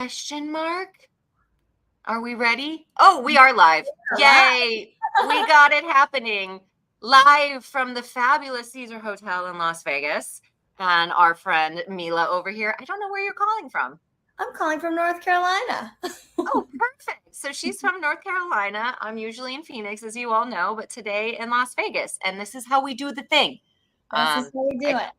Question mark? Are we ready? Oh, we are live. Yay! We got it happening. Live from the fabulous Caesar Hotel in Las Vegas. And our friend Mila over here. I don't know where you're calling from. I'm calling from North Carolina. Oh, perfect. So she's from North Carolina. I'm usually in Phoenix, as you all know, but today in Las Vegas. And this is how we do the thing. This is how we do it.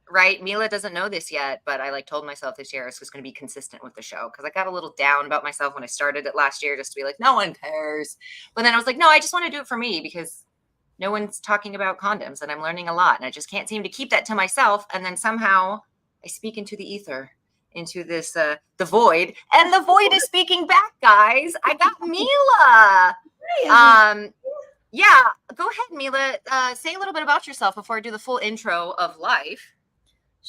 Right. Mila doesn't know this yet, but I told myself this year I was just going to be consistent with the show because I got a little down about myself when I started it last year, just to be like, no one cares. But then I was like, no, I just want to do it for me because no one's talking about condoms and I'm learning a lot and I just can't seem to keep that to myself. And then somehow I speak into the ether, into this, the void, and the void is speaking back, guys. I got Mila. Yeah, go ahead, Mila. Say a little bit about yourself before I do the full intro of life.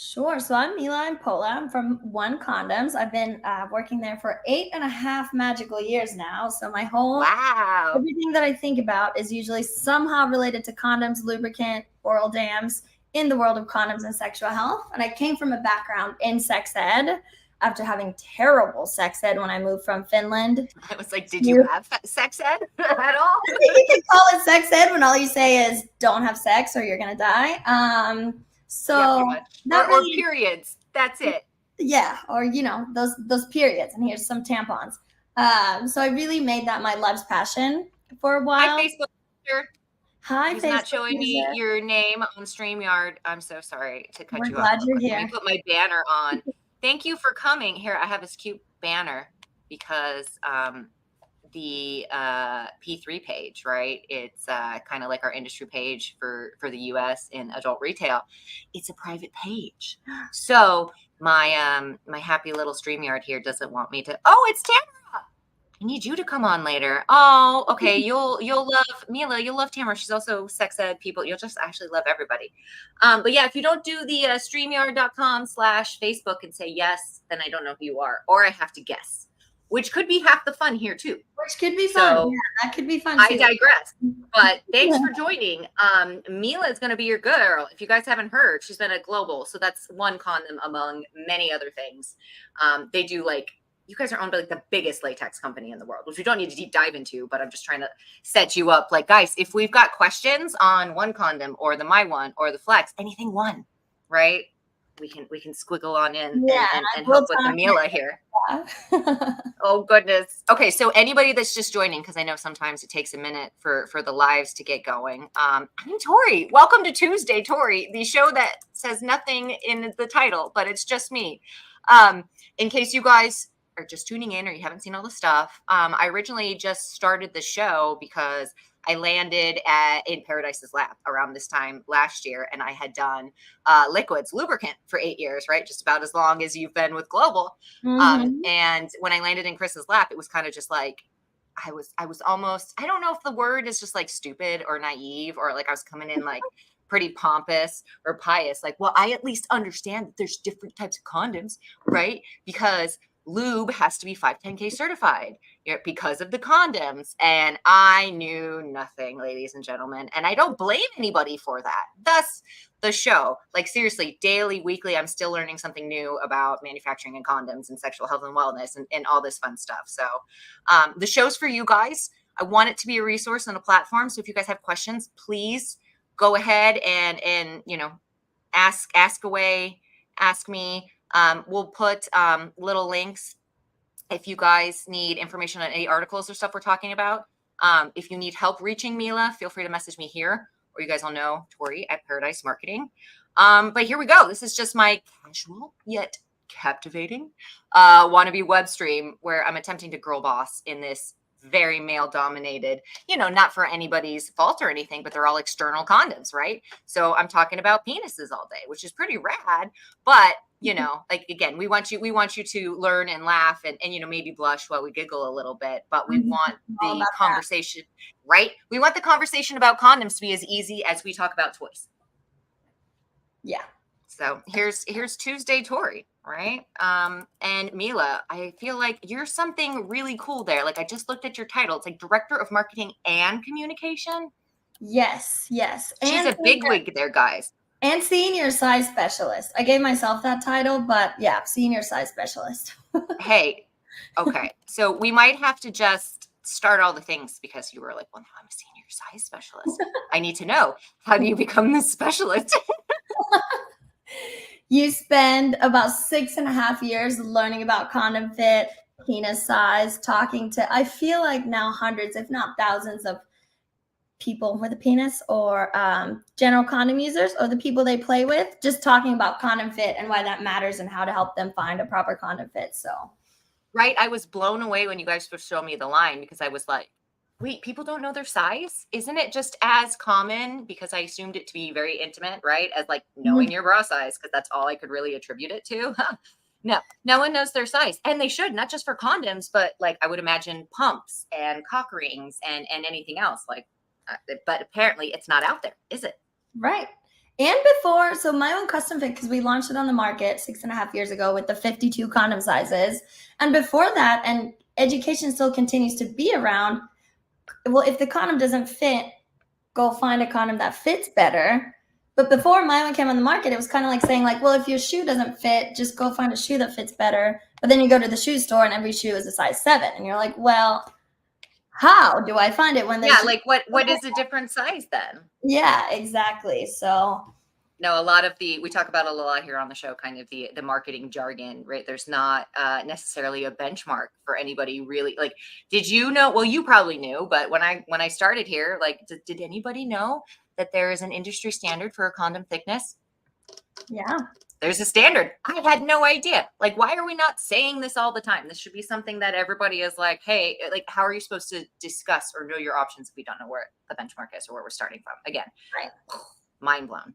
Sure. So I'm Milla Impola. I'm from ONE Condoms. I've been working there for 8.5 magical years now. So my whole everything that I think about is usually somehow related to condoms, lubricant, oral dams in the world of condoms and sexual health. And I came from a background in sex ed after having terrible sex ed when I moved from Finland. I was like, did you have sex ed at all? You can call it sex ed when all you say is don't have sex or you're going to die. So or periods. That's it. Yeah. Or, those periods. And here's some tampons. So I really made that my love's passion for a while. Hi, Facebook user. Hi, He's Facebook not showing user. me your name on StreamYard. I'm so sorry to cut you off. Glad you're here. Let me put my banner on. Thank you for coming. Here, I have this cute banner because the P3 page, right? It's kind of like our industry page for the US in adult retail. It's a private page. So my my happy little StreamYard here doesn't want me to. Oh, it's Tamara. I need you to come on later. Oh, okay. You'll love Mila. You'll love Tamara. She's also sex ed people. You'll just actually love everybody. But yeah, if you don't do the StreamYard.com/Facebook and say yes, then I don't know who you are, or I have to guess. Which could be half the fun here too. Which could be fun. Yeah, that could be fun too. I digress. But thanks for joining. Mila is going to be your girl. If you guys haven't heard, she's been at Global. So that's ONE Condom among many other things. They do you guys are owned by the biggest latex company in the world, which we don't need to deep dive into, but I'm just trying to set you up. Guys, if we've got questions on ONE Condom or the My One or the Flex, anything one, right? We can squiggle on in and help with the Mila here. Yeah. Oh goodness. Okay, so anybody that's just joining, because I know sometimes it takes a minute for the lives to get going. I'm Tori. Welcome to Tuesday, Tori, the show that says nothing in the title, but it's just me. In case you guys are just tuning in or you haven't seen all the stuff, I originally just started the show because I landed in Paradise's lap around this time last year, and I had done liquids, lubricant for 8 years, right? Just about as long as you've been with Global. Mm-hmm. And when I landed in Chris's lap, it was kind of just like, I was almost, I don't know if the word is just stupid or naive, or I was coming in pretty pompous or pious. Well, I at least understand that there's different types of condoms, right? Because lube has to be 510K certified because of the condoms. And I knew nothing, ladies and gentlemen. And I don't blame anybody for that. Thus, the show. Seriously, daily, weekly, I'm still learning something new about manufacturing and condoms and sexual health and wellness and all this fun stuff. So the show's for you guys. I want it to be a resource and a platform. So if you guys have questions, please go ahead and ask away, ask me. We'll put little links if you guys need information on any articles or stuff we're talking about. If you need help reaching Mila, feel free to message me here, or you guys will know Tori at Paradise Marketing. But here we go. This is just my casual yet captivating wannabe web stream where I'm attempting to girl boss in this very male dominated, not for anybody's fault or anything, but they're all external condoms, right? So I'm talking about penises all day, which is pretty rad, but again, we want you to learn and laugh and maybe blush while we giggle a little bit, but we want the conversation, right? We want the conversation about condoms to be as easy as we talk about toys. Yeah. So here's Tuesday Tori, right? And Mila, I feel like you're something really cool there. I just looked at your title. It's Director of Marketing and Communication. Yes. She's a bigwig there, guys. And senior size specialist. I gave myself that title, but yeah, senior size specialist. Hey, Okay. So we might have to just start all the things because you were like, well, now I'm a senior size specialist. I need to know, how do you become this specialist? You spend about 6.5 years learning about condom fit, penis size, talking to, I feel like now hundreds, if not thousands of people with a penis, or general condom users, or the people they play with, just talking about condom fit and why that matters and how to help them find a proper condom fit. So, Right. I was blown away when you guys first showed me the line because I was like, wait, people don't know their size? Isn't it just as common? Because I assumed it to be very intimate, right? As like knowing your bra size, because that's all I could really attribute it to. No, no one knows their size. And they should, not just for condoms, but like I would imagine pumps and cock rings and anything else. Like, but apparently it's not out there, is it? right. And before, so my own custom fit, because we launched it on the market 6.5 years ago with the 52 condom sizes. And before that, and education still continues to be around, well, if the condom doesn't fit, go find a condom that fits better. But before my one came on the market, it was kind of like saying, like, well, if your shoe doesn't fit, just go find a shoe that fits better. But then you go to the shoe store and every shoe is a size 7. And you're like, well, how do I find it when there's like what is a different size then? Yeah, exactly. So no, a lot of we talk about a lot here on the show, kind of the marketing jargon, right? There's not necessarily a benchmark for anybody really. Like, did you know? Well, you probably knew, but when I started here, like, did anybody know that there is an industry standard for a condom thickness? Yeah. There's a standard. I had no idea. Like, why are we not saying this all the time? This should be something that everybody is like, hey, like, how are you supposed to discuss or know your options if we don't know where the benchmark is or where we're starting from? Again, Right. Mind blown.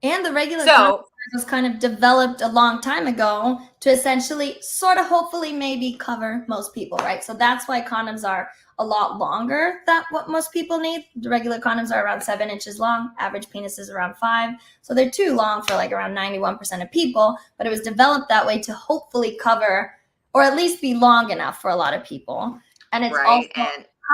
And the regular condom was kind of developed a long time ago to essentially sort of hopefully maybe cover most people, right? So that's why condoms are a lot longer than what most people need. The regular condoms are around 7 inches long. Average penis is around 5. So they're too long for like around 91% of people, but it was developed that way to hopefully cover or at least be long enough for a lot of people. And it's also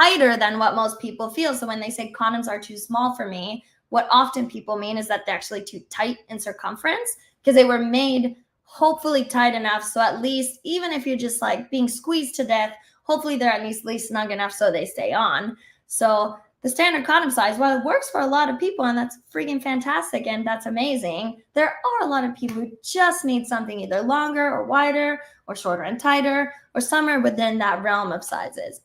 tighter than what most people feel. So when they say condoms are too small for me, what often people mean is that they're actually too tight in circumference because they were made hopefully tight enough. So at least, even if you're just like being squeezed to death, hopefully they're at least snug enough so they stay on. So the standard condom size, while it works for a lot of people, and that's freaking fantastic and that's amazing, there are a lot of people who just need something either longer or wider or shorter and tighter or somewhere within that realm of sizes.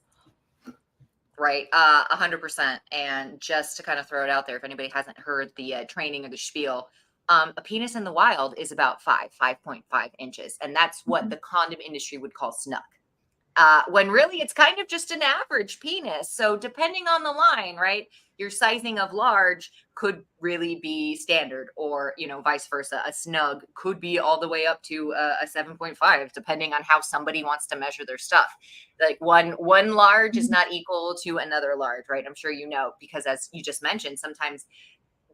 Right. 100%. And just to kind of throw it out there, if anybody hasn't heard the training or the spiel, a penis in the wild is about 5.5 inches. And that's what the condom industry would call snug. When really it's kind of just an average penis. So depending on the line, right, your sizing of large could really be standard, or, you know, vice versa. A snug could be all the way up to a 7.5, depending on how somebody wants to measure their stuff. Like one large is not equal to another large, right? I'm sure you know, because as you just mentioned, sometimes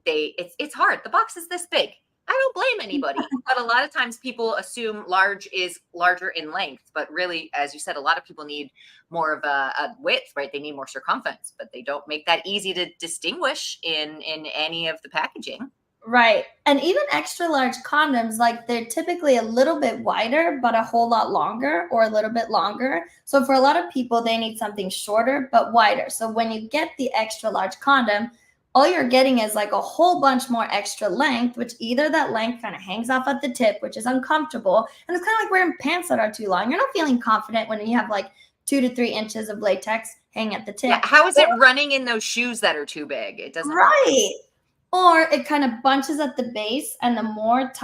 it's hard. The box is this big. I don't blame anybody, but a lot of times people assume large is larger in length, but really, as you said, a lot of people need more of a width, right? They need more circumference, but they don't make that easy to distinguish in any of the packaging. Right. And even extra large condoms, like they're typically a little bit wider, but a whole lot longer, or a little bit longer. So for a lot of people, they need something shorter, but wider. So when you get the extra large condom, all you're getting is like a whole bunch more extra length, which either that length kind of hangs off at the tip, which is uncomfortable. And it's kind of like wearing pants that are too long. You're not feeling confident when you have like 2 to 3 inches of latex hanging at the tip. Yeah, how is it running in those shoes that are too big? It doesn't. Right. Or it kind of bunches at the base, and the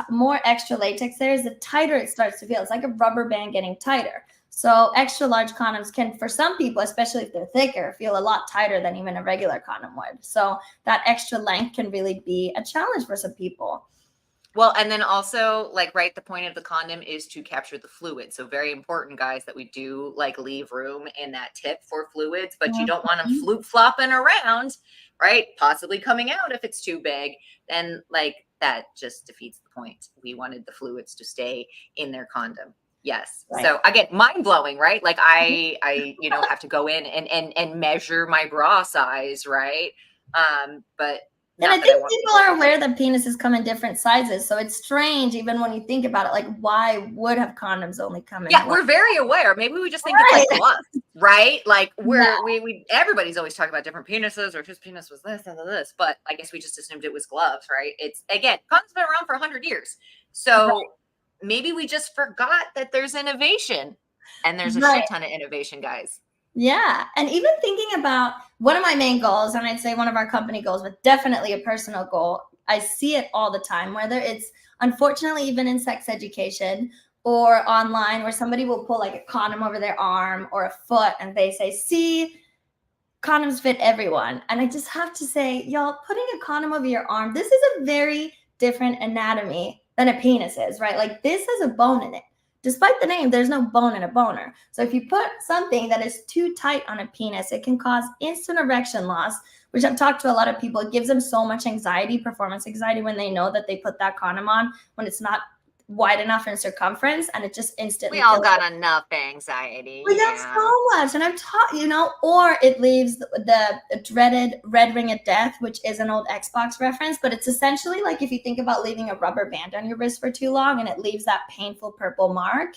more extra latex there is, the tighter it starts to feel. It's like a rubber band getting tighter. So extra large condoms can, for some people, especially if they're thicker, feel a lot tighter than even a regular condom would. So that extra length can really be a challenge for some people. Well, and then also, like, right, the point of the condom is to capture the fluid. So very important, guys, that we do like leave room in that tip for fluids, but you don't want them floop flopping around, right? Possibly coming out if it's too big. Then like that just defeats the point. We wanted the fluids to stay in their condom. Yes. Right. So again, mind blowing, right? Like I have to go in and measure my bra size, right? But And I Not that I think want people are aware that penises come in different sizes. So it's strange, even when you think about it, like, why would have condoms only come in Yeah, one? we're very aware. Maybe we just think it's like Right. gloves, right? Like Yeah. we everybody's always talking about different penises or whose penis was this and this, but I guess we just assumed it was gloves, right? It's again, condoms been around for 100 years. So maybe we just forgot that there's innovation and there's a Right. shit ton of innovation, guys. Yeah. And even thinking about one of my main goals, and I'd say one of our company goals, but definitely a personal goal, I see it all the time, whether it's unfortunately even in sex education or online, where somebody will pull like a condom over their arm or a foot and they say, see, condoms fit everyone. And I just have to say, y'all, putting a condom over your arm, this is a very different anatomy than a penis is, right? Like this has a bone in it. Despite the name, there's no bone in a boner. So if you put something that is too tight on a penis, it can cause instant erection loss, which I've talked to a lot of people. It gives them so much anxiety, performance anxiety, when they know that they put that condom on when it's not wide enough in circumference, and it just instantly We all kills got enough anxiety. we got so much, and I've taught, or it leaves the dreaded red ring of death, which is an old Xbox reference, but it's essentially like if you think about leaving a rubber band on your wrist for too long and it leaves that painful purple mark.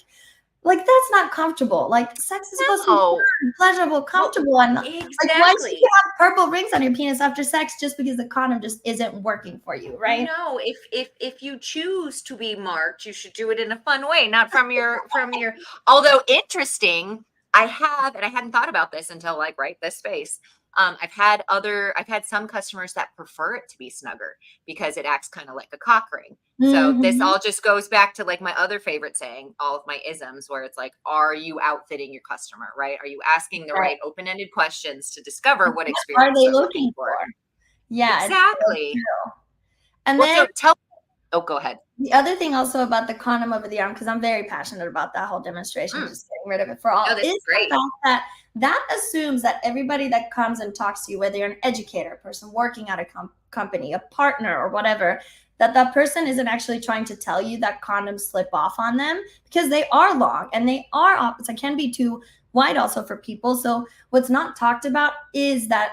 Like that's not comfortable. Like sex is supposed to be fun, pleasurable, comfortable, and exactly. like why should you have purple rings on your penis after sex just because the condom just isn't working for you, right? No, if you choose to be marked, you should do it in a fun way, not from your although interesting, I hadn't thought about this until like right this space. I've had some customers that prefer it to be snugger because it acts kind of like a cock ring. So this all just goes back to like my other favorite saying, all of my isms, where it's like, are you outfitting your customer, right? Are you asking the right open-ended questions to discover what experience are they they're looking for? Yeah, exactly. And well, then go ahead. The other thing also about the condom over the arm, because I'm very passionate about that whole demonstration, just getting rid of it for all, is the fact that assumes that everybody that comes and talks to you, whether you're an educator, a person working at a company, a partner, or whatever, that person isn't actually trying to tell you that condoms slip off on them, because they are long and they are opposite, can be too wide also for people. So what's not talked about is that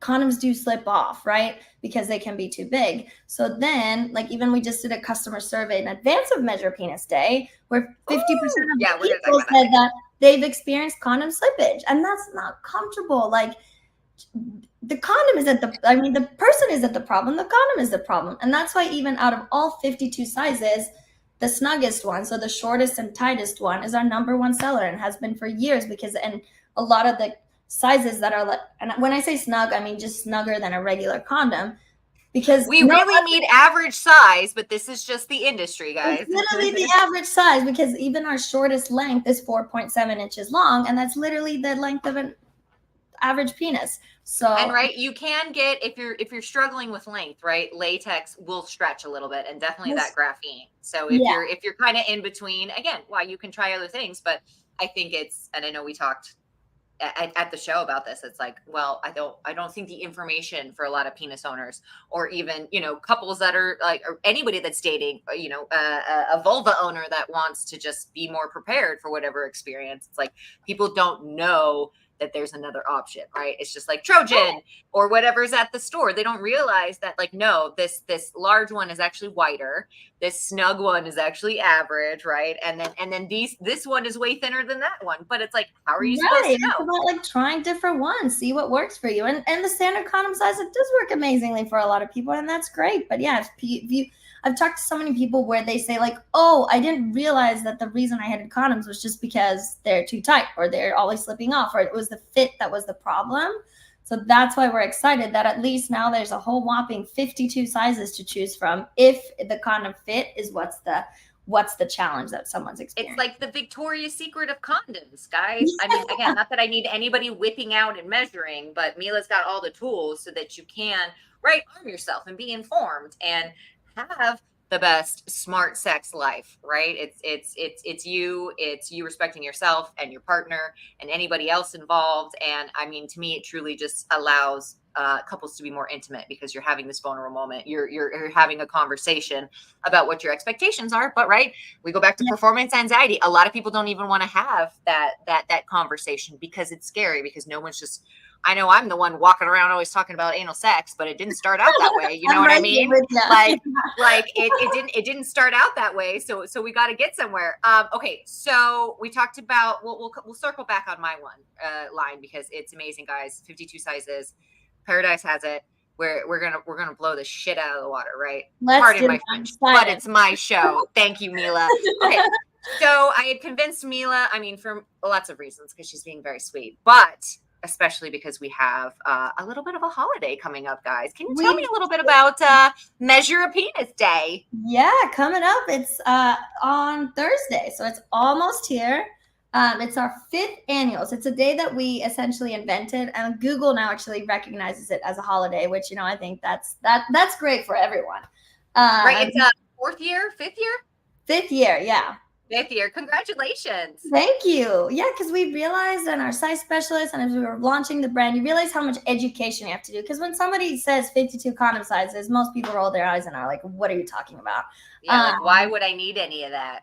condoms do slip off, right? Because they can be too big. So then, like, even we just did a customer survey in advance of Measure Penis Day, where 50% of people said that they've experienced condom slippage, and that's not comfortable. Like, the condom isn't the person isn't the problem, the condom is the problem. And that's why even out of all 52 sizes, the snuggest one, so the shortest and tightest one, is our number one seller and has been for years, because and a lot of the sizes that are like, and when I say snug, I mean just snugger than a regular condom, because we really need average size, but this is just the industry, guys. It's literally the average size, because even our shortest length is 4.7 inches long, and that's literally the length of an average penis. So, and right, you can get, if you're struggling with length, right, latex will stretch a little bit, and definitely that graphene. So if you're kind of in between, again, you can try other things, but I think it's, and I know we talked at the show about this, it's like, well, I don't think the information for a lot of penis owners, or even couples that are like, or anybody that's dating a vulva owner that wants to just be more prepared for whatever experience, it's like people don't know that there's another option, right? It's just like Trojan or whatever's at the store. They don't realize that, like, no, this large one is actually wider. This snug one is actually average, right? And then this one is way thinner than that one. But it's like, how are you supposed to know? It's about like trying different ones, see what works for you. And the standard condom size, it does work amazingly for a lot of people, and that's great. But yeah, if you I've talked to so many people where they say like, oh, I didn't realize that the reason I hated condoms was just because they're too tight, or they're always slipping off, or it was the fit that was the problem. So that's why we're excited that at least now there's a whole whopping 52 sizes to choose from. If the condom fit is what's the challenge that someone's experiencing. It's like the Victoria's Secret of condoms, guys. I mean, again, not that I need anybody whipping out and measuring, but Mila's got all the tools so that you can arm yourself and be informed and have the best smart sex life, right? It's you respecting yourself and your partner and anybody else involved. And I mean, to me, it truly just allows couples to be more intimate, because you're having this vulnerable moment. You're having a conversation about what your expectations are. But we go back to performance anxiety. A lot of people don't even want to have that conversation because it's scary, because no one's just, I know I'm the one walking around always talking about anal sex, but it didn't start out that way. You know what I mean? Like it didn't start out that way. So we got to get somewhere. Okay. So we talked about, we'll circle back on my one line because it's amazing, guys. 52 sizes. Paradise has it. We're gonna blow the shit out of the water, right? Pardon my French, but it's my show. Thank you, Mila. Okay. So I had convinced Mila, I mean, for lots of reasons, because she's being very sweet, but especially because we have a little bit of a holiday coming up, guys. Can you tell me a little bit about Measure a Penis Day? Yeah, coming up. It's on Thursday, so it's almost here. It's our 5th annual. So it's a day that we essentially invented, and Google now actually recognizes it as a holiday, which, you know, I think that's great for everyone. Right, it's 4th year, 5th year? 5th year, yeah. 5th year. Congratulations. Thank you. Yeah, because we realized, and our size specialist, and as we were launching the brand, you realize how much education you have to do. Because when somebody says 52 condom sizes, most people roll their eyes and are like, what are you talking about? Yeah, like, why would I need any of that?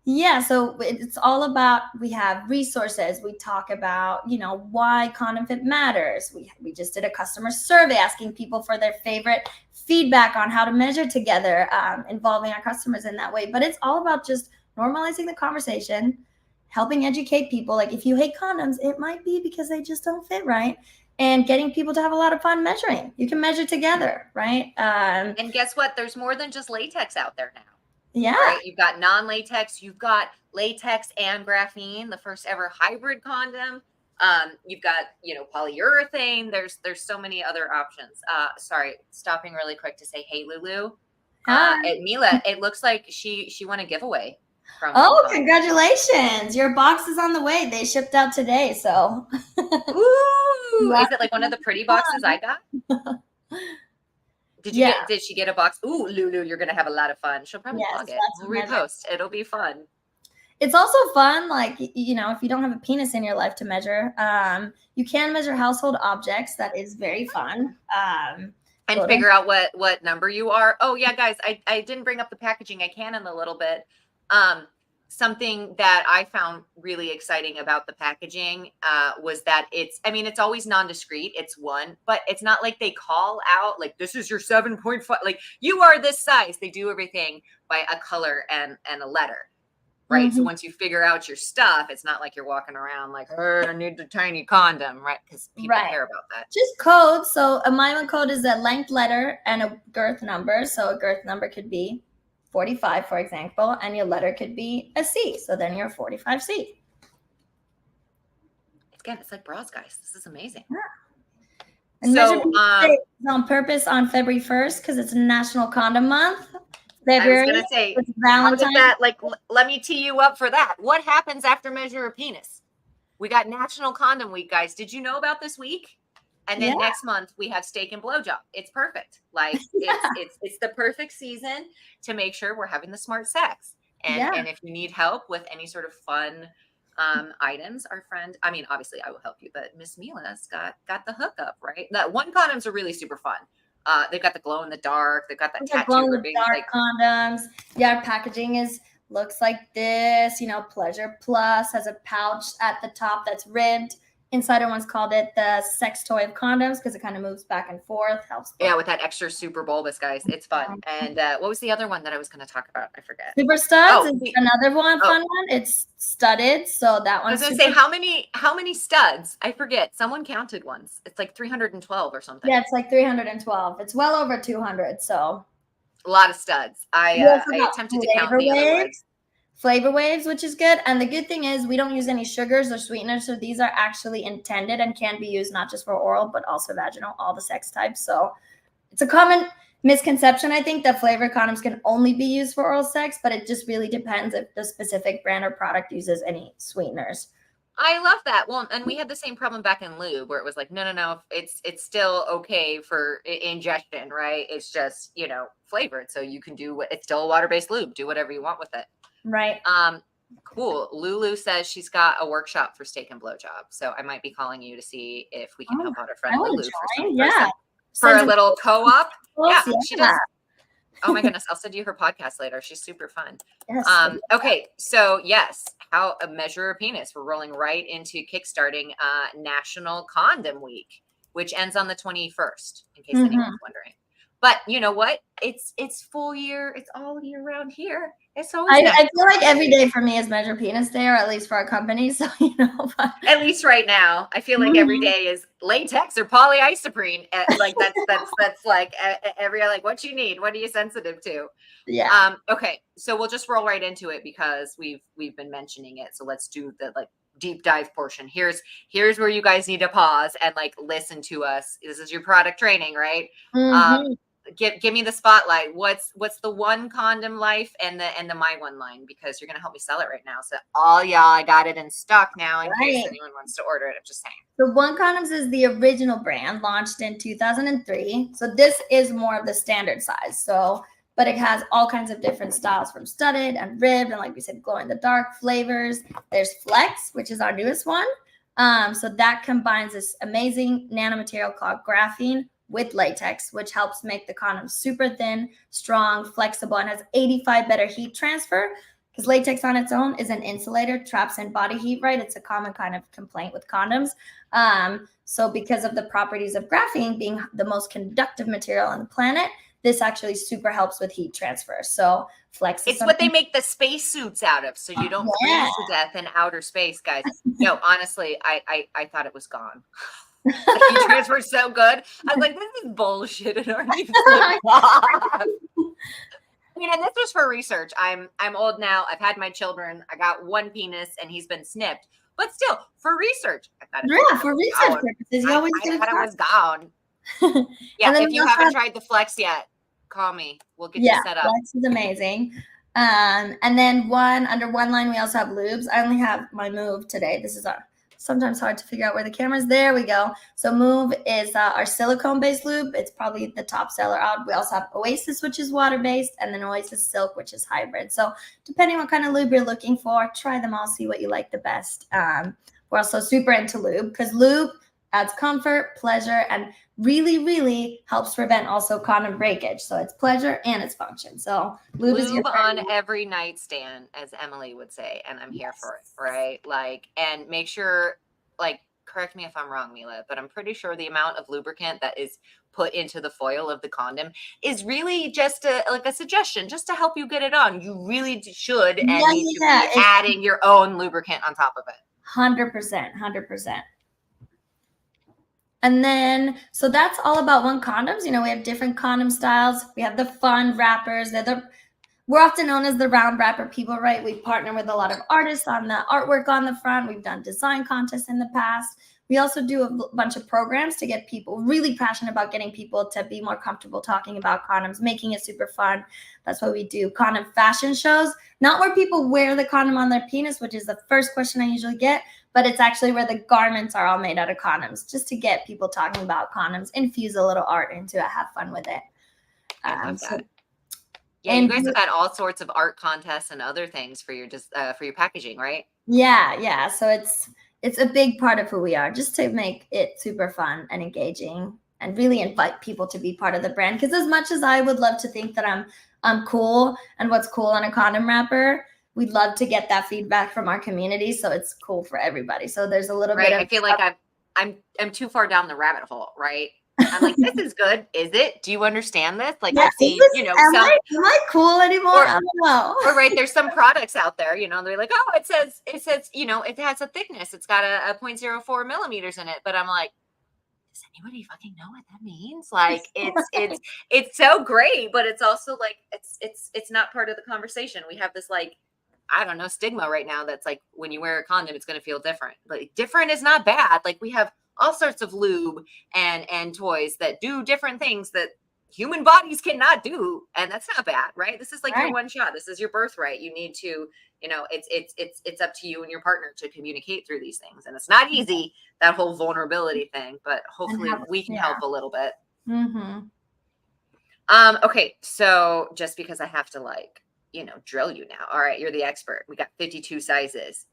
Yeah, so it's all about, we have resources. We talk about, you know, why condom fit matters. We just did a customer survey asking people for their favorite feedback on how to measure together, involving our customers in that way. But it's all about just normalizing the conversation, helping educate people. Like, if you hate condoms, it might be because they just don't fit right, and getting people to have a lot of fun measuring. You can measure together, right? And guess what? There's more than just latex out there now. Yeah. Right? You've got non-latex, you've got latex and graphene, the first ever hybrid condom. You've got, you know, polyurethane. There's so many other options. Sorry, stopping really quick to say, hey, Lulu. At Mila, it looks like she won a giveaway from. Oh, congratulations. Your box is on the way. They shipped out today, so. Ooh, is it like one of the pretty boxes I got? Did she get a box? Ooh, Lulu, you're gonna have a lot of fun. She'll probably vlog it. We'll repost. It'll be fun. It's also fun, like, you know, if you don't have a penis in your life to measure, you can measure household objects. That is very fun. And figure out what number you are. Oh yeah, guys, I didn't bring up the packaging. I can in a little bit. Something that I found really exciting about the packaging was that it's always non-discrete. It's one, but it's not like they call out like, this is your 7.5, like, you are this size. They do everything by a color and a letter, right? So once you figure out your stuff, it's not like you're walking around like, I need the tiny condom, right? Because people care about that. Just codes. So a MIMA code is a length letter and a girth number. So a girth number could be 45, for example, and your letter could be a C. So then you're 45C. Again, it's like bras, guys. This is amazing. Yeah. And so on purpose on February 1st because it's National Condom Month. February, I was gonna say, Valentine's. That, like, let me tee you up for that. What happens after Measure a Penis? We got National Condom Week, guys. Did you know about this week? And then next month we have Steak and Blowjob. It's perfect. Like, it's the perfect season to make sure we're having the smart sex. And if you need help with any sort of fun items, our friend, I mean, obviously I will help you, but Miss Mila's got the hookup, right? That ONE Condoms are really super fun. They've got the glow in the dark. They've got that tattoo glow in the dark condoms. Yeah, our packaging looks like this. You know, Pleasure Plus has a pouch at the top that's ribbed. Insider once called it the sex toy of condoms because it kind of moves back and forth. Helps. Yeah, with that extra super bulbous, guys. It's fun. And what was the other one that I was going to talk about? I forget. Super Studs is another fun one. It's studded, so that one. I was going to say, how many studs? I forget. Someone counted once. It's like 312 or something. Yeah, it's like 312. It's well over 200. So a lot of studs. I attempted to count the other ones. Flavor waves, which is good. And the good thing is we don't use any sugars or sweeteners. So these are actually intended and can be used not just for oral, but also vaginal, all the sex types. So it's a common misconception, I think, that flavor condoms can only be used for oral sex, but it just really depends if the specific brand or product uses any sweeteners. I love that. Well, and we had the same problem back in lube where it was like, no, it's still okay for ingestion, right? It's just, you know, flavored. So you can do it's still a water-based lube. Do whatever you want with it. Right. Cool. Lulu says she's got a workshop for Steak and Blowjob. So I might be calling you to see if we can help out our friend Lulu for a little co-op. Yeah, she does. Oh my goodness. I'll send you her podcast later. She's super fun. Yes, okay. So yes, how a Measure a Penis. We're rolling right into kickstarting National Condom Week. which ends on the 21st, in case anyone's wondering. But you know what? It's full year. It's all year round here. It's always I feel like every day for me is Measure Penis Day, or at least for our company. So, but. At least right now, I feel like every day is latex or polyisoprene. Like that's like every, like, what you need. What are you sensitive to? Yeah. Okay. So we'll just roll right into it because we've been mentioning it. So let's do the like deep dive portion. Here's where you guys need to pause and like listen to us. This is your product training, right? Give me the spotlight. What's the One Condom life and the My One line, because you're gonna help me sell it right now. So all y'all, I got it in stock now in case anyone wants to order it. I'm just saying. So ONE Condoms is the original brand, launched in 2003. So this is more of the standard size. So, but it has all kinds of different styles, from studded and ribbed, and like we said, glow in the dark flavors. There's Flex, which is our newest one. So that combines this amazing nanomaterial called graphene with latex, which helps make the condom super thin, strong, flexible, and has 85 better heat transfer, because latex on its own is an insulator, traps in body heat, right? It's a common kind of complaint with condoms. So because of the properties of graphene being the most conductive material on the planet, this actually super helps with heat transfer. So Flex is what they make the space suits out of, so you don't freeze to death in outer space, guys. No, honestly, I thought it was gone. The heat transfer is so good. I was like, this is bullshit. It already I mean, and this was for research. I'm old now. I've had my children. I got one penis, and he's been snipped. But still, for research, I thought for research purposes, you always I thought it was gone. Yeah, if you haven't tried the Flex yet, call me. We'll get you set up. Flex is amazing. And then under one line, we also have lubes. I only have my Move today. This is sometimes hard to figure out where the camera's. There we go. So Move is our silicone-based lube. It's probably the top seller out. We also have Oasis, which is water-based, and then Oasis Silk, which is hybrid. So depending what kind of lube you're looking for, try them all, see what you like the best. We're also super into lube, because lube adds comfort, pleasure, and really, really helps prevent also condom breakage. So it's pleasure and it's function. So lube is your on every nightstand, as Emily would say, and I'm here for it, right? Like, and make sure, like, correct me if I'm wrong, Mila, but I'm pretty sure the amount of lubricant that is put into the foil of the condom is really just a suggestion, just to help you get it on. You really should and need to be adding your own lubricant on top of it. 100%. And then, so that's all about ONE Condoms. We have different condom styles. We have the fun wrappers. We're often known as the round wrapper people, right? We partner with a lot of artists on the artwork on the front. We've done design contests in the past. We also do a bunch of programs to get people really passionate about getting people to be more comfortable talking about condoms, making it super fun. That's why we do condom fashion shows, not where people wear the condom on their penis, which is the first question I usually get, but it's actually where the garments are all made out of condoms, just to get people talking about condoms, infuse a little art into it, have fun with it. I love that. Yeah, and you guys have got all sorts of art contests and other things for your packaging, right? Yeah. So it's a big part of who we are, just to make it super fun and engaging and really invite people to be part of the brand. Because as much as I would love to think that I'm cool and what's cool on a condom wrapper, we'd love to get that feedback from our community, so it's cool for everybody. So there's a little bit of, I feel like I'm too far down the rabbit hole, right? I'm like, this is good. Is it? Do you understand this? Like, I see, am I cool anymore? I don't know. Or right, there's some products out there, they're like, oh, it says, it has a thickness. It's got a 0.04 millimeters in it. But I'm like, does anybody fucking know what that means? Like, it's so great, but it's also like, it's not part of the conversation. We have this, like, I don't know, stigma right now that's like, when you wear a condom, it's going to feel different. But different is not bad. Like, we have all sorts of lube and toys that do different things that human bodies cannot do, and that's not bad, right? This is like your one shot. This is your birthright. You need to, it's up to you and your partner to communicate through these things, and it's not easy, that whole vulnerability thing, but hopefully we can help a little bit. Okay, so just because I have to drill you now. All right, you're the expert. We got 52 sizes.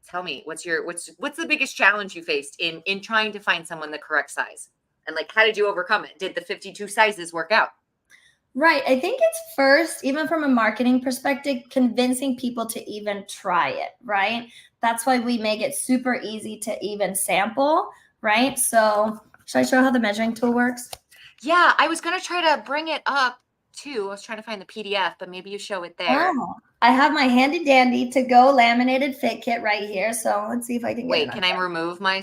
Tell me, what's the biggest challenge you faced in trying to find someone the correct size? And like, how did you overcome it? Did the 52 sizes work out? Right. I think it's first, even from a marketing perspective, convincing people to even try it, right? That's why we make it super easy to even sample, right? So Should I show how the measuring tool works? Yeah, I was gonna try to bring it up too. I was trying to find the PDF, but maybe you show it there. Oh, I have my handy dandy to go laminated fit kit right here. So let's see if I can get it. Wait, can I remove my?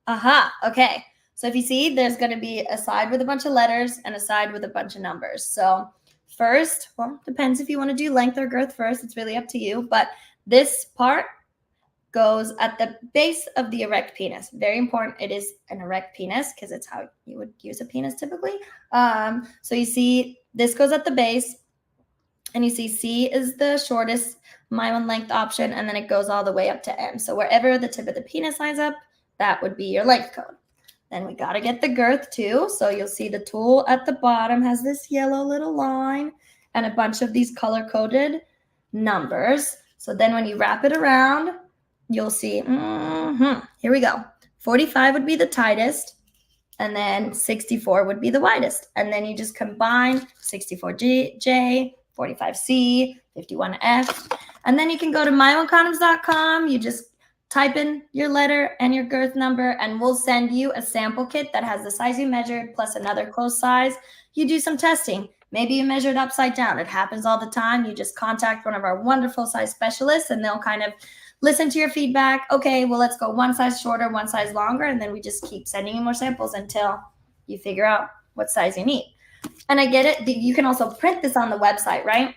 Aha. Okay. So if you see, there's going to be a side with a bunch of letters and a side with a bunch of numbers. So first, well, depends if you want to do length or girth first. It's really up to you. But this part goes at the base of the erect penis. Very important. It is an erect penis because it's how you would use a penis typically. So you see this goes at the base, and you see C is the shortest myelin length option, and then it goes all the way up to M. So wherever the tip of the penis lines up, that would be your length code. Then we got to get the girth too. So you'll see the tool at the bottom has this yellow little line and a bunch of these color-coded numbers. So then when you wrap it around, you'll see, here we go. 45 would be the tightest, and then 64 would be the widest. And then you just combine 64J, 45C, 51F, and then you can go to myonecondoms.com. You just type in your letter and your girth number, and we'll send you a sample kit that has the size you measured plus another close size. You do some testing. Maybe you measured upside down. It happens all the time. You just contact one of our wonderful size specialists, and they'll kind of listen to your feedback. Okay, well, let's go one size shorter, one size longer, and then we just keep sending you more samples until you figure out what size you need. And I get it. You can also print this on the website, right?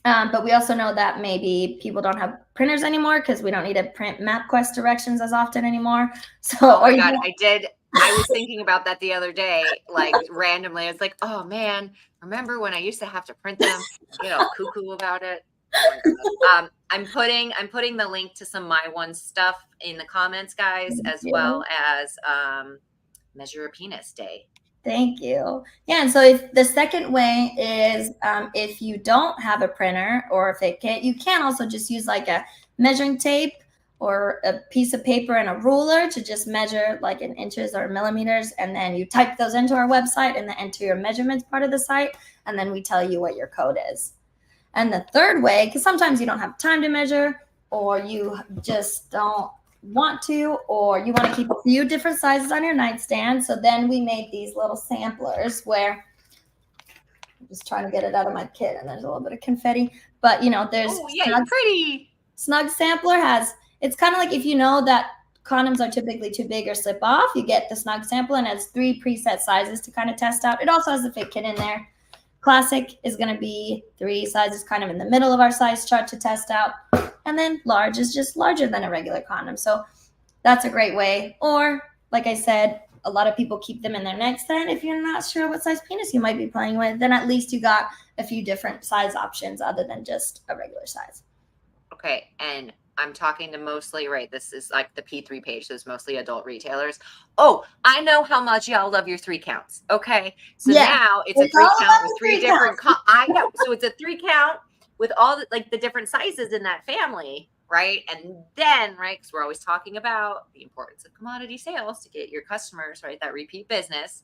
But we also know that maybe people don't have printers anymore because we don't need to print MapQuest directions as often anymore. So, oh my God, I did. I was thinking about that the other day, like randomly. I was like, oh man, remember when I used to have to print them? You know, cuckoo about it. Oh I'm putting the link to some My One stuff in the comments, guys, as well as Measure a Penis Day. Thank you. Yeah, and so if the second way is if you don't have a printer, or if it can't, you can also just use like a measuring tape or a piece of paper and a ruler to just measure like in inches or millimeters, and then you type those into our website and then enter your measurements part of the site, and then we tell you what your code is. And the third way, because sometimes you don't have time to measure, or you just don't want to, or you want to keep a few different sizes on your nightstand. So then we made these little samplers where I'm just trying to get it out of my kit, and there's a little bit of confetti, but you know, there's pretty Snug Sampler it's kind of like, if you know that condoms are typically too big or slip off, you get the Snug Sampler, and it has 3 preset sizes to kind of test out. It also has the fit kit in there. Classic is going to be 3 sizes kind of in the middle of our size chart to test out. And then large is just larger than a regular condom. So that's a great way. Or, like I said, a lot of people keep them in their nightstand. If you're not sure what size penis you might be playing with, then at least you got a few different size options other than just a regular size. Okay, and I'm talking to mostly, right, this is like the P3 page, so it's mostly adult retailers. Oh, I know how much y'all love your 3 counts. Okay, so now it's a 3 count with 3 different I know, so it's a 3 count with all the, like the different sizes in that family, right? And then, right, because we're always talking about the importance of commodity sales to get your customers, right, that repeat business.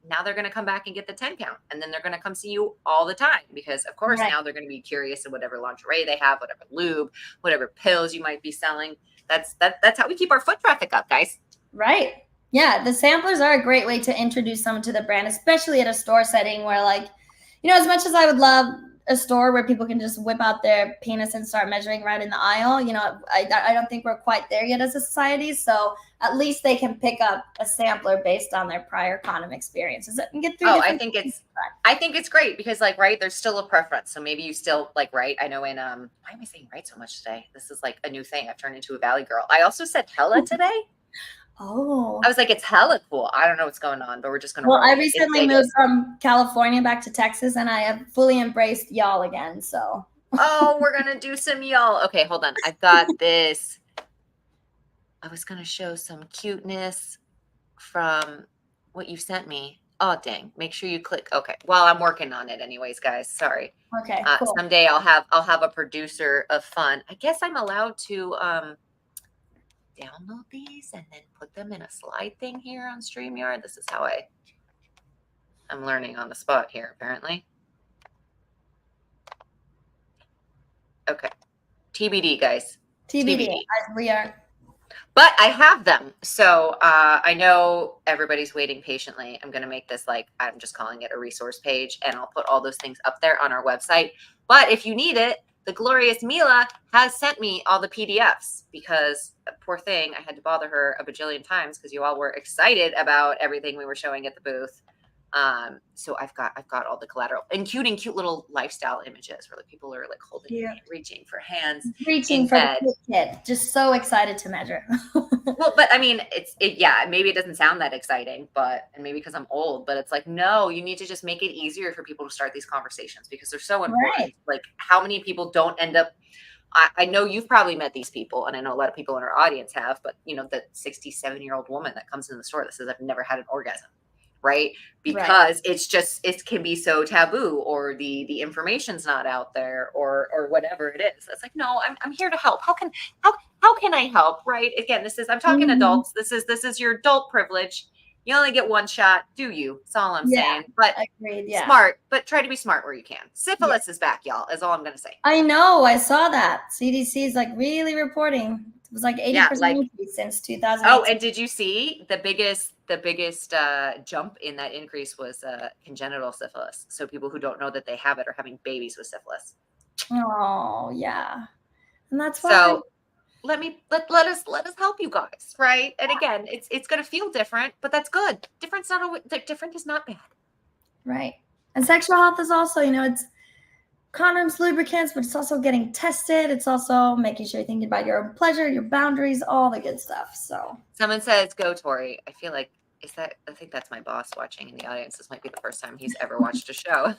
Now they're going to come back and get the 10 count, and then they're going to come see you all the time, because of course now they're going to be curious of whatever lingerie they have, whatever lube, whatever pills you might be selling. That's how we keep our foot traffic up, guys. Right. Yeah, the samplers are a great way to introduce someone to the brand, especially at a store setting where, like, you know, as much as I would love a store where people can just whip out their penis and start measuring right in the aisle, you know, I don't think we're quite there yet as a society. So at least they can pick up a sampler based on their prior condom experiences and get through. I think it's great because, like, right, there's still a preference. So maybe you still like, right. I know in why am I saying right so much today? This is like a new thing. I've turned into a Valley girl. I also said hella today. Oh, I was like, it's hella cool. I don't know what's going on, but we're just going to. Well, I recently moved from California back to Texas, and I have fully embraced y'all again. So. Oh, we're going to do some y'all. Okay, hold on. I've got this. I was going to show some cuteness from what you sent me. Oh, dang. Make sure you click. Okay. Well, I'm working on it anyways, guys. Sorry. Okay, cool. Someday I'll have a producer of fun. I guess I'm allowed to download these and then put them in a slide thing here on StreamYard. This is how I'm learning on the spot here, apparently. Okay. TBD, guys. TBD. We are. But I have them. So I know everybody's waiting patiently. I'm going to make this like, I'm just calling it a resource page, and I'll put all those things up there on our website. But if you need it, the glorious Mila has sent me all the PDFs because poor thing, I had to bother her a bajillion times because you all were excited about everything we were showing at the booth. So I've got all the collateral, including cute little lifestyle images where like people are like holding, reaching for hands, reaching for the kid, just so excited to measure. Well, but I mean, yeah, maybe it doesn't sound that exciting, and maybe because I'm old, but it's like, no, you need to just make it easier for people to start these conversations because they're so important. Right. Like, how many people don't end up, I know you've probably met these people, and I know a lot of people in our audience have, but you know, the 67-year-old woman that comes in the store that says, I've never had an orgasm. Right. Because it's just, it can be so taboo, or the information's not out there, or whatever it is. It's like, no, I'm here to help. How can I help? Right. Again, I'm talking adults. This is your adult privilege. You only get one shot. Do you? That's all I'm saying. But agreed, smart, but try to be smart where you can. Syphilis is back, y'all, is all I'm going to say. I know. I saw that. CDC is like really reporting. It was like 80% increase since 2000. Oh, and did you see the biggest jump in that increase was congenital syphilis? So people who don't know that they have it are having babies with syphilis. Oh, yeah. And that's why. So let us help you guys, right? And again, it's going to feel different, but that's good. Different is not bad. Right. And sexual health is also, it's condoms, lubricants, but it's also getting tested. It's also making sure you're thinking about your own pleasure, your boundaries, all the good stuff. So someone says, go Tori. I feel like, I think that's my boss watching in the audience. This might be the first time he's ever watched a show.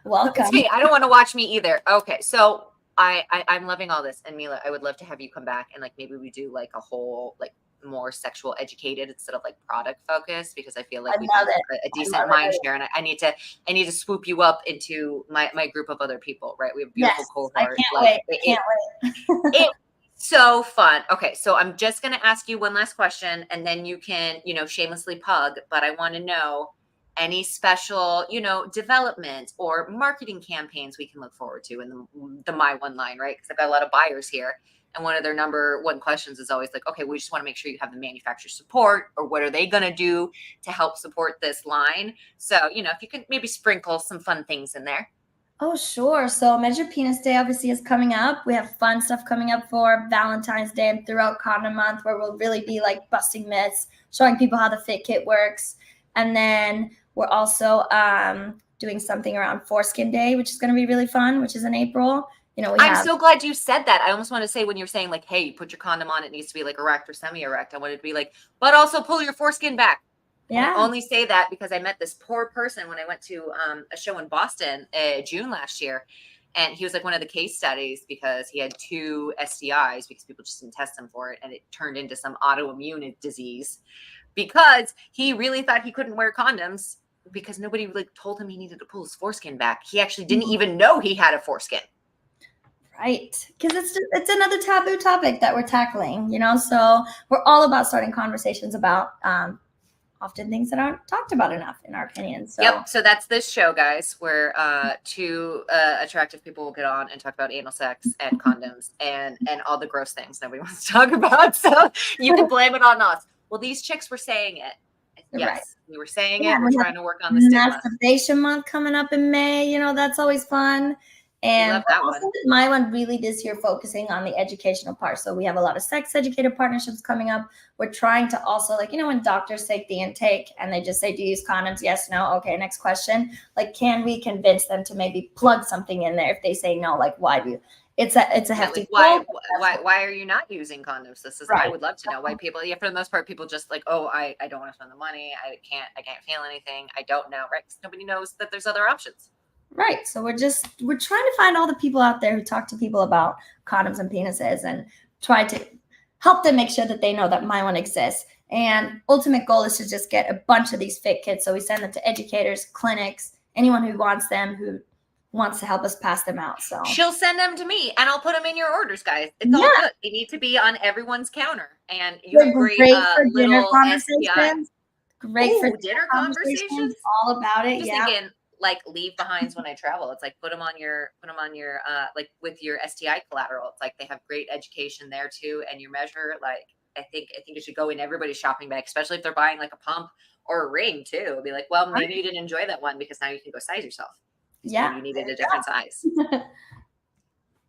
Welcome. Me. I don't want to watch me either. Okay. So I'm loving all this. And Mila, I would love to have you come back and like, maybe we do like a whole, like, more sexual educated instead of like product focused, because I feel like we have a decent mind share, and I need to swoop you up into my group of other people, right? We have a beautiful cohort. I can't wait. It's so fun. Okay, so I'm just gonna ask you one last question, and then you can, shamelessly pug, but I want to know any special, development or marketing campaigns we can look forward to in the My One line, right? Because I've got a lot of buyers here. And one of their number one questions is always like, okay, we just want to make sure you have the manufacturer support, or what are they going to do to help support this line? So, if you can maybe sprinkle some fun things in there. Oh, sure. So Measure Penis Day obviously is coming up. We have fun stuff coming up for Valentine's Day and throughout Condom Month, where we'll really be like busting myths, showing people how the fit kit works. And then we're also doing something around Foreskin Day, which is going to be really fun, which is in April. I'm so glad you said that. I almost want to say, when you're saying like, hey, you put your condom on, it needs to be like erect or semi-erect. I wanted to be like, but also pull your foreskin back. Yeah. I only say that because I met this poor person when I went to a show in Boston June last year. And he was like one of the case studies because he had 2 STIs because people just didn't test him for it. And it turned into some autoimmune disease because he really thought he couldn't wear condoms because nobody like told him he needed to pull his foreskin back. He actually didn't even know he had a foreskin. Right. Because it's another taboo topic that we're tackling, so we're all about starting conversations about often things that aren't talked about enough, in our opinion. So. Yep. So that's this show, guys, where 2 attractive people will get on and talk about anal sex and condoms and all the gross things nobody wants to talk about. So you can blame it on us. Well, these chicks were saying it. Yes, we were saying it. We're trying to work on the stigma. Masturbation month coming up in May. That's always fun. And also My One really this year focusing on the educational part. So we have a lot of sex educator partnerships coming up. We're trying to also, like, when doctors take the intake and they just say, do you use condoms? Yes, no. Okay, next question. Like, can we convince them to maybe plug something in there if they say no? Like, why do you? It's a hefty. Like, why are you not using condoms? This is I would love to know why people. Yeah, for the most part, people just like, oh, I don't want to spend the money. I can't feel anything. I don't know, right? Because nobody knows that there's other options. Right. So we're trying to find all the people out there who talk to people about condoms and penises and try to help them make sure that they know that My One exists. And ultimate goal is to just get a bunch of these fit kits. So we send them to educators, clinics, anyone who wants them, who wants to help us pass them out. So she'll send them to me and I'll put them in your orders, guys. It's all good. They need to be on everyone's counter. And you have great for dinner conversations. Great for dinner conversations. All about it. Thinking, like leave behinds when I travel. It's like put them on your like with your STI collateral. It's like they have great education there too, and your measure. Like I think it should go in everybody's shopping bag, especially if they're buying like a pump or a ring too. It'll be like, well, maybe you didn't enjoy that one because now you can go size yourself. Yeah, maybe you needed a different size.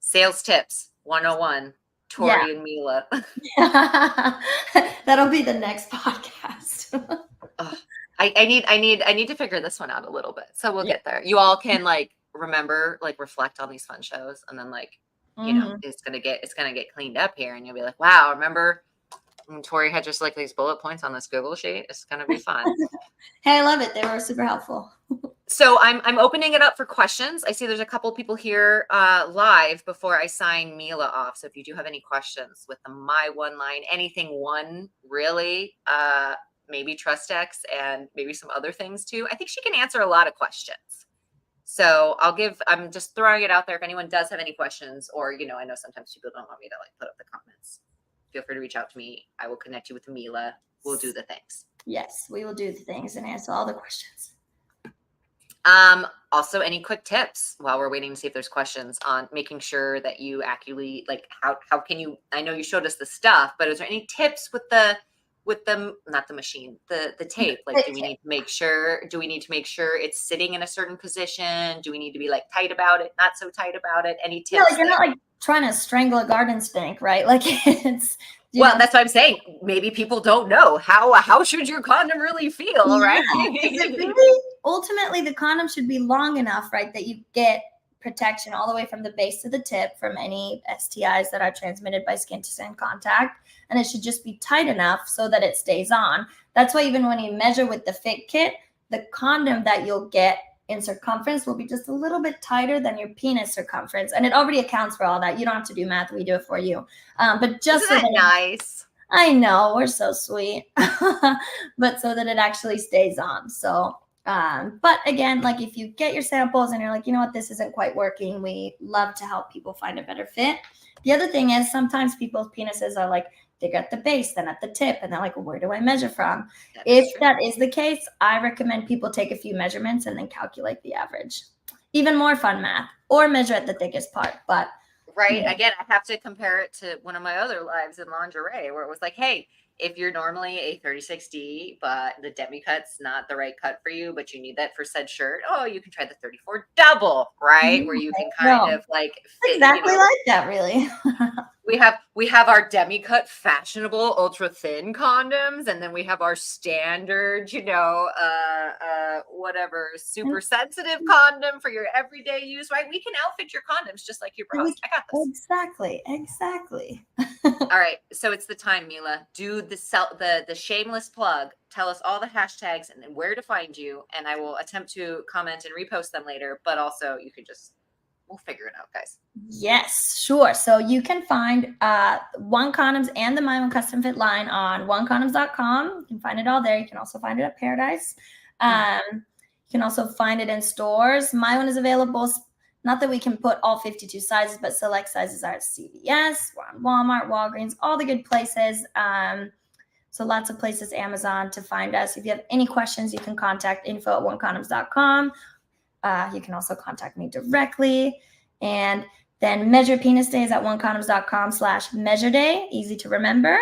Sales tips 101. Tori and Mila. That'll be the next podcast. I need to figure this one out a little bit. So we'll get there. You all can like remember, like reflect on these fun shows, and then like, you know, it's gonna get cleaned up here, and you'll be like, wow, remember when Tori had just like these bullet points on this Google sheet? It's gonna be fun. Hey, I love it. They were super helpful. So I'm opening it up for questions. I see there's a couple people here live before I sign Mila off. So if you do have any questions with the My One line, anything one really, maybe TrustX and maybe some other things too. I think she can answer a lot of questions. So I'm just throwing it out there. If anyone does have any questions, or, you know, I know sometimes people don't want me to like put up the comments. Feel free to reach out to me. I will connect you with Mila. We'll do the things. Yes, we will do the things and answer all the questions. Also any quick tips while we're waiting to see if there's questions on making sure that you accurately, like how can you, I know you showed us the stuff, but is there any tips with the, not the machine, the tape? Like, do we need to make sure it's sitting in a certain position? Do we need to be like tight about it, not so tight about it? Any tips? Yeah, like you're not like trying to strangle a garden snake, right? Like it's, well, that's what I'm saying. Maybe people don't know how should your condom really feel, right? Really, ultimately, the condom should be long enough, right, that you get protection all the way from the base to the tip from any STIs that are transmitted by skin-to-skin contact, and it should just be tight enough so that it stays on. That's why even when you measure with the fit kit, the condom that you'll get in circumference will be just a little bit tighter than your penis circumference, and it already accounts for all that. You don't have to do math; we do it for you. But just Isn't that nice? I know, we're so sweet, but so that it actually stays on. So, but again, like if you get your samples and you're like, you know what, this isn't quite working, we love to help people find a better fit. The other thing is sometimes people's penises are like bigger at the base than at the tip, and they're like, well, where do I measure from? If that is the case, I recommend people take a few measurements and then calculate the average. Even more fun math, or measure at the thickest part, but right. Yeah. Again, I have to compare it to one of my other lives in lingerie where it was like, hey, if you're normally a 36D, but the demi cut's not the right cut for you, but you need that for said shirt, oh, you can try the 34 double, right? Where you can kind of like fit, exactly, you know, like that, really. we have our demi cut fashionable ultra thin condoms, and then we have our standard, you know, whatever super sensitive condom for your everyday use, right? We can outfit your condoms just like your bras. I got this. Exactly. All right, so it's the time, Mila. Do the shameless plug. Tell us all the hashtags and then where to find you, and I will attempt to comment and repost them later. But also, you could just, we'll figure it out, guys. Yes, sure. So you can find ONE Condoms and the My One Custom Fit line on onecondoms.com. You can find it all there. You can also find it at Paradise. You can also find it in stores. My One is available. Not that we can put all 52 sizes, but select sizes are at CVS. We're on Walmart, Walgreens, all the good places. So lots of places, Amazon, to find us. If you have any questions, you can contact info@onecondoms.com. You can also contact me directly. And then Measure Penis Day is at onecondoms.com/measure day. Easy to remember.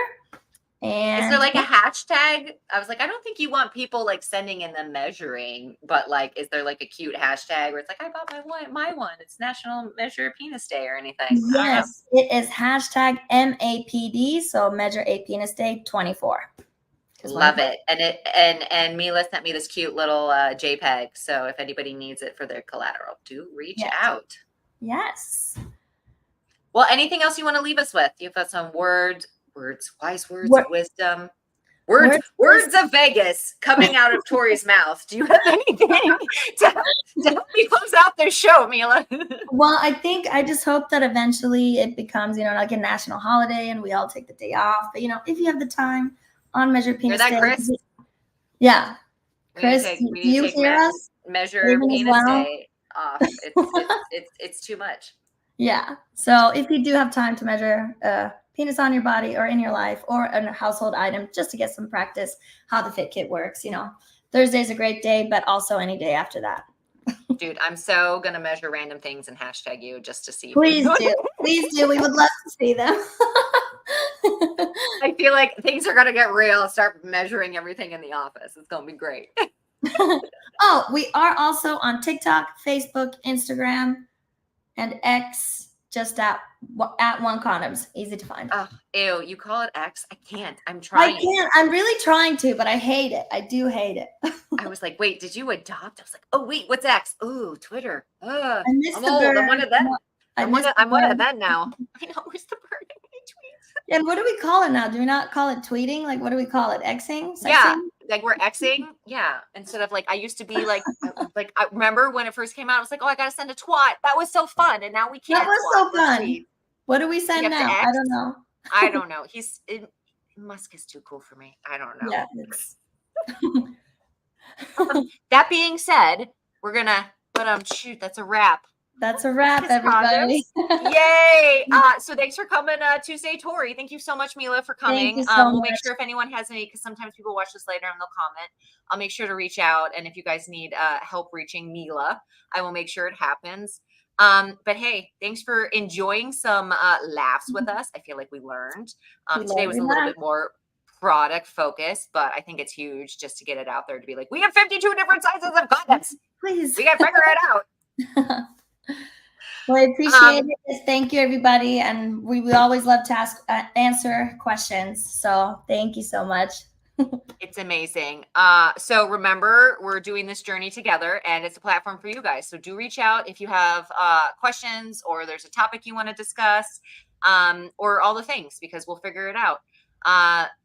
And is there like a hashtag? I was like, I don't think you want people like sending in the measuring, but like, is there like a cute hashtag where it's like, I bought my one. It's National Measure Penis Day or anything? Yes, it is hashtag MAPD. So Measure a Penis Day 24. Love it. And Mila sent me this cute little JPEG. So if anybody needs it for their collateral, do reach out. Yes. Well, anything else you want to leave us with? You've got some wise words of wisdom, words of Vegas coming out of Tori's mouth. Do you have anything to help me close out this show, Mila? Well, I just hope that eventually it becomes, you know, like a national holiday and we all take the day off. But, you know, if you have the time on Measure Penis Day. Chris? Yeah. Chris, you hear us? Measure Penis Day off. It's too much. Yeah. So if you do have time to measure penis on your body or in your life or a household item, just to get some practice how the fit kit works, you know, Thursday's a great day, but also any day after that. Dude, I'm so gonna measure random things and hashtag you just to see. Please do. Please do. We would love to see them. I feel like things are gonna get real. Start measuring everything in the office. It's gonna be great. Oh, we are also on TikTok, Facebook, Instagram, and X, just at ONE Condoms. Easy to find. Oh, ew, you call it X? I can't. I'm trying. I can't. I'm really trying to, but I hate it. I do hate it. I was like, wait, did you adopt? I was like, oh wait, what's X? Ooh, Twitter. I miss I'm the old. bird. I'm one of them. I'm one of them now. I know, where's the bird in my tweets? And what do we call it now? Do we not call it tweeting? Like, what do we call it? Xing? Sexing? Yeah, like we're Xing. Yeah, instead of like, I used to be like I remember when it first came out. I was like, oh, I gotta send a twat. That was so fun, and now we can't. That was so fun. What do we send now? I don't know. I don't know. Musk is too cool for me. I don't know. Yeah, that being said, we're gonna. But shoot, that's a wrap. That's a wrap, everybody. Yay! So thanks for coming Tuesday, Tori. Thank you so much, Mila, for coming. Thank you so we'll much. make sure if anyone has any, because sometimes people watch this later and they'll comment. I'll make sure to reach out, and if you guys need help reaching Mila, I will make sure it happens. But hey, thanks for enjoying some laughs with us. I feel like we learned. Today was a little bit more product focused, but I think it's huge just to get it out there to be like, we have 52 different sizes of condoms. Please. We got to figure it out. Well, I appreciate it. Thank you, everybody. And we always love to answer questions. So thank you so much. It's amazing. So remember, we're doing this journey together, and it's a platform for you guys. So do reach out if you have questions, or there's a topic you want to discuss, or all the things, because we'll figure it out.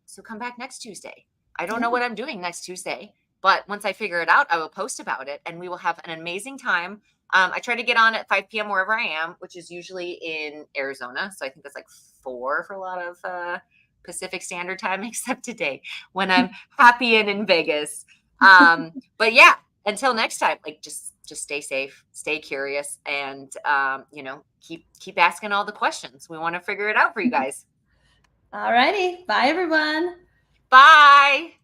So come back next Tuesday. I don't know what I'm doing next Tuesday, but once I figure it out, I will post about it, and we will have an amazing time. I try to get on at 5 p.m. wherever I am, which is usually in Arizona. So I think that's like 4 for a lot of Pacific Standard Time, except today when I'm happy and in Vegas. But yeah, until next time, like just stay safe, stay curious, and keep asking all the questions. We want to figure it out for you guys. All righty. Bye, everyone. Bye.